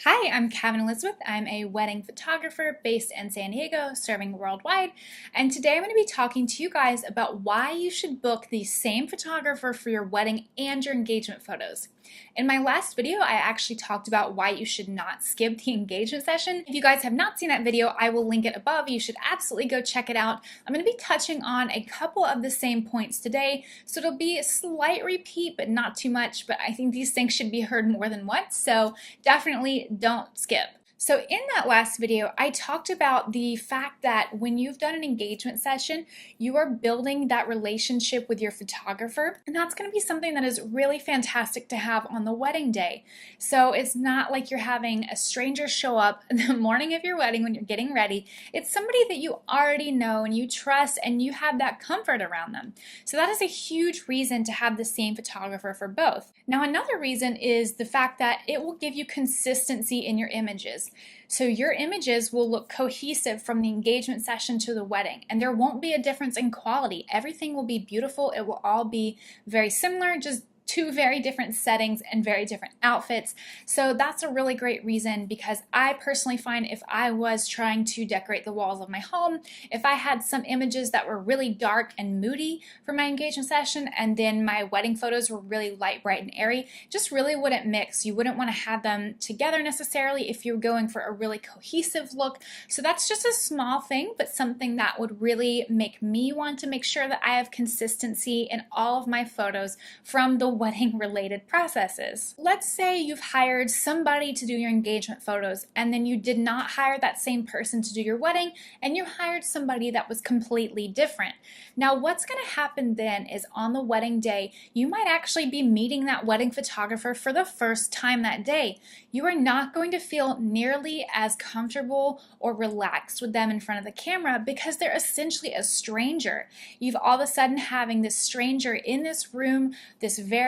Hi, I'm Cavin Elizabeth. I'm a wedding photographer based in San Diego, serving worldwide. And today I'm going to be talking to you guys about why you should book the same photographer for your wedding and your engagement photos. In my last video, I actually talked about why you should not skip the engagement session. If you guys have not seen that video, I will link it above. You should absolutely go check it out. I'm going to be touching on a couple of the same points today, so it'll be a slight repeat, but not too much. But I think these things should be heard more than once, so definitely don't skip. So in that last video, I talked about the fact that when you've done an engagement session, you are building that relationship with your photographer, and that's going to be something that is really fantastic to have on the wedding day. So it's not like you're having a stranger show up the morning of your wedding when you're getting ready. It's somebody that you already know and you trust and you have that comfort around them. So that is a huge reason to have the same photographer for both. Now, another reason is the fact that it will give you consistency in your images. So your images will look cohesive from the engagement session to the wedding, and there won't be a difference in quality. Everything will be beautiful. It will all be very similar, just two very different settings and very different outfits. So that's a really great reason, because I personally find if I was trying to decorate the walls of my home, if I had some images that were really dark and moody for my engagement session and then my wedding photos were really light, bright, and airy, just really wouldn't mix. You wouldn't want to have them together necessarily if you're going for a really cohesive look. So that's just a small thing, but something that would really make me want to make sure that I have consistency in all of my photos from the wedding related processes. Let's say you've hired somebody to do your engagement photos and then you did not hire that same person to do your wedding and you hired somebody that was completely different. Now what's going to happen then is on the wedding day, you might actually be meeting that wedding photographer for the first time that day. You are not going to feel nearly as comfortable or relaxed with them in front of the camera because they're essentially a stranger. You've all of a sudden having this stranger in this room, this very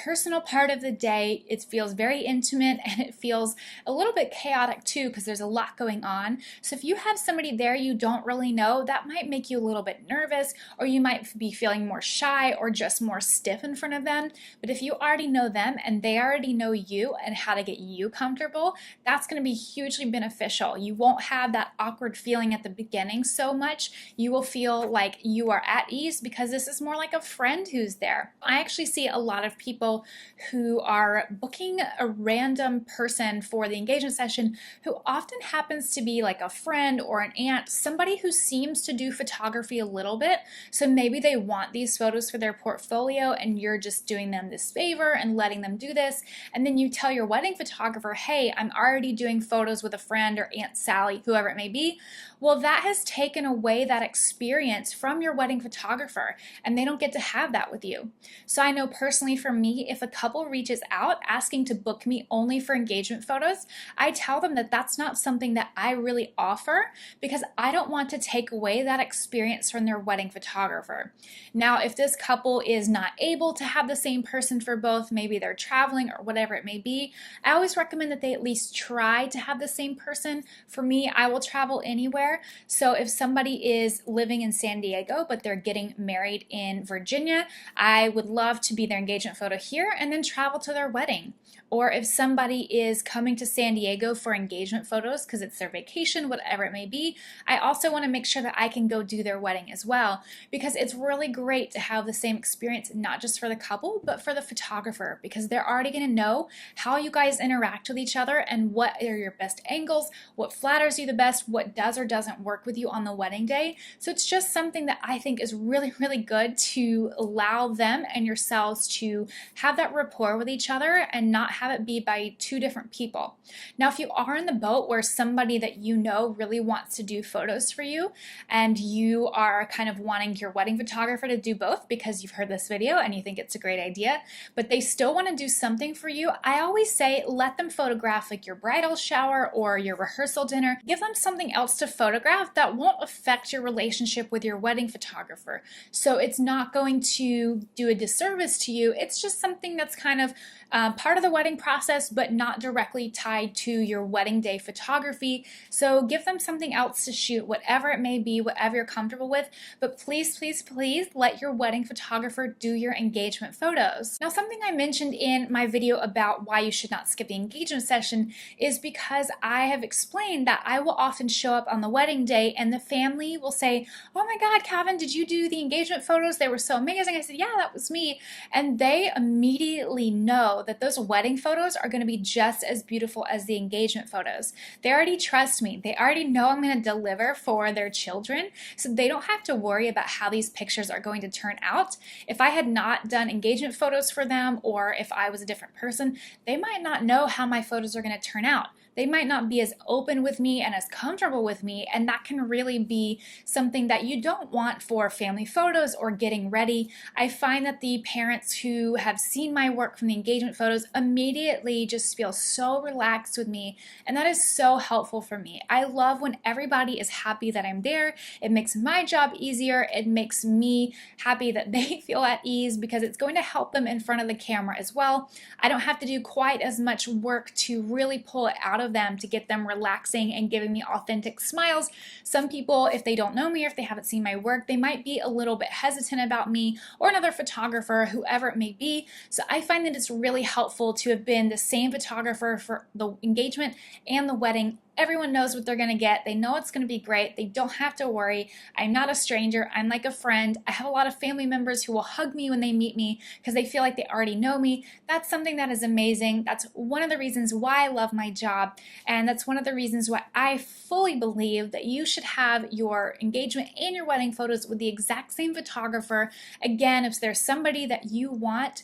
personal part of the day. It feels very intimate and it feels a little bit chaotic too because there's a lot going on. So if you have somebody there you don't really know, that might make you a little bit nervous, or you might be feeling more shy or just more stiff in front of them. But if you already know them and they already know you and how to get you comfortable, that's going to be hugely beneficial. You won't have that awkward feeling at the beginning so much. You will feel like you are at ease because this is more like a friend who's there. I actually see a lot of people who are booking a random person for the engagement session who often happens to be like a friend or an aunt, somebody who seems to do photography a little bit. So maybe they want these photos for their portfolio and you're just doing them this favor and letting them do this. And then you tell your wedding photographer, hey, I'm already doing photos with a friend or Aunt Sally, whoever it may be. Well, that has taken away that experience from your wedding photographer and they don't get to have that with you. So I know personally for me, if a couple reaches out asking to book me only for engagement photos, I tell them that that's not something that I really offer because I don't want to take away that experience from their wedding photographer. Now, if this couple is not able to have the same person for both, maybe they're traveling or whatever it may be, I always recommend that they at least try to have the same person. For me, I will travel anywhere. So if somebody is living in San Diego, but they're getting married in Virginia, I would love to be their engagement photo here and then travel to their wedding. Or if somebody is coming to San Diego for engagement photos because it's their vacation, whatever it may be, I also want to make sure that I can go do their wedding as well, because it's really great to have the same experience, not just for the couple, but for the photographer, because they're already going to know how you guys interact with each other and what are your best angles, what flatters you the best, what does or doesn't work with you on the wedding day. So it's just something that I think is really, really good to allow them and yourselves to have that rapport with each other and not have it be by two different people. Now, if you are in the boat where somebody that you know really wants to do photos for you and you are kind of wanting your wedding photographer to do both because you've heard this video and you think it's a great idea, but they still want to do something for you, I always say let them photograph like your bridal shower or your rehearsal dinner. Give them something else to photograph that won't affect your relationship with your wedding photographer. So it's not going to do a disservice to you. It's just something that's kind of part of the wedding wedding process, but not directly tied to your wedding day photography. So give them something else to shoot, whatever it may be, whatever you're comfortable with. But please, please, please let your wedding photographer do your engagement photos. Now, something I mentioned in my video about why you should not skip the engagement session is because I have explained that I will often show up on the wedding day and the family will say, "Oh my God, Cavin, did you do the engagement photos? They were so amazing." I said, "Yeah, that was me." And they immediately know that those wedding photos are going to be just as beautiful as the engagement photos. They already trust me. They already know I'm going to deliver for their children, so they don't have to worry about how these pictures are going to turn out. If I had not done engagement photos for them, or if I was a different person, they might not know how my photos are going to turn out. They might not be as open with me and as comfortable with me, and that can really be something that you don't want for family photos or getting ready. I find that the parents who have seen my work from the engagement photos immediately just feel so relaxed with me, and that is so helpful for me. I love when everybody is happy that I'm there. It makes my job easier. It makes me happy that they feel at ease because it's going to help them in front of the camera as well. I don't have to do quite as much work to really pull it out of them to get them relaxing and giving me authentic smiles. Some people, if they don't know me or if they haven't seen my work, they might be a little bit hesitant about me or another photographer, whoever it may be. So I find that it's really helpful to have been the same photographer for the engagement and the wedding. Everyone knows what they're going to get. They know it's going to be great. They don't have to worry. I'm not a stranger. I'm like a friend. I have a lot of family members who will hug me when they meet me because they feel like they already know me. That's something that is amazing. That's one of the reasons why I love my job. And that's one of the reasons why I fully believe that you should have your engagement and your wedding photos with the exact same photographer. Again, if there's somebody that you want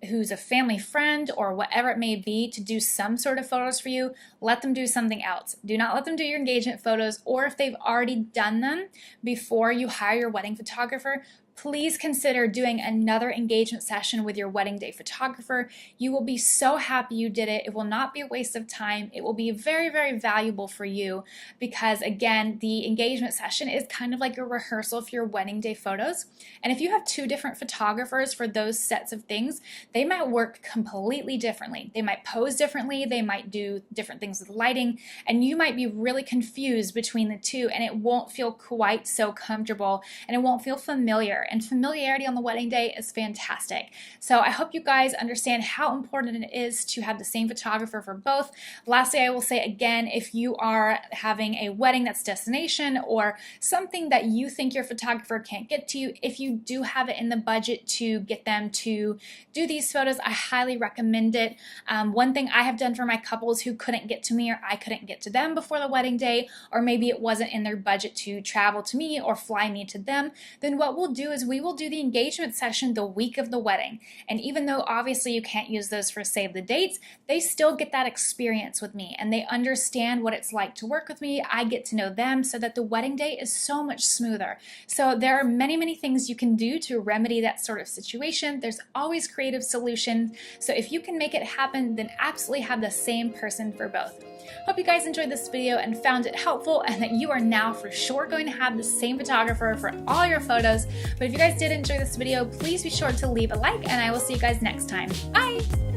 who's a family friend or whatever it may be to do some sort of photos for you, let them do something else. Do not let them do your engagement photos, or if they've already done them before you hire your wedding photographer, please consider doing another engagement session with your wedding day photographer. You will be so happy you did it. It will not be a waste of time. It will be very, very valuable for you because, again, the engagement session is kind of like a rehearsal for your wedding day photos. And if you have two different photographers for those sets of things, they might work completely differently. They might pose differently. They might do different things with lighting, and you might be really confused between the two, and it won't feel quite so comfortable, and it won't feel familiar. And familiarity on the wedding day is fantastic. So I hope you guys understand how important it is to have the same photographer for both. Lastly, I will say again, if you are having a wedding that's destination or something that you think your photographer can't get to you, if you do have it in the budget to get them to do these photos, I highly recommend it. One thing I have done for my couples who couldn't get to me or I couldn't get to them before the wedding day, or maybe it wasn't in their budget to travel to me or fly me to them, then what we'll do is we will do the engagement session the week of the wedding. And even though obviously you can't use those for save the dates, they still get that experience with me and they understand what it's like to work with me. I get to know them so that the wedding day is so much smoother. So there are many, many things you can do to remedy that sort of situation. There's always creative solutions. So if you can make it happen, then absolutely have the same person for both. Hope you guys enjoyed this video and found it helpful, and that you are now for sure going to have the same photographer for all your photos. But if you guys did enjoy this video, please be sure to leave a like, and I will see you guys next time. Bye!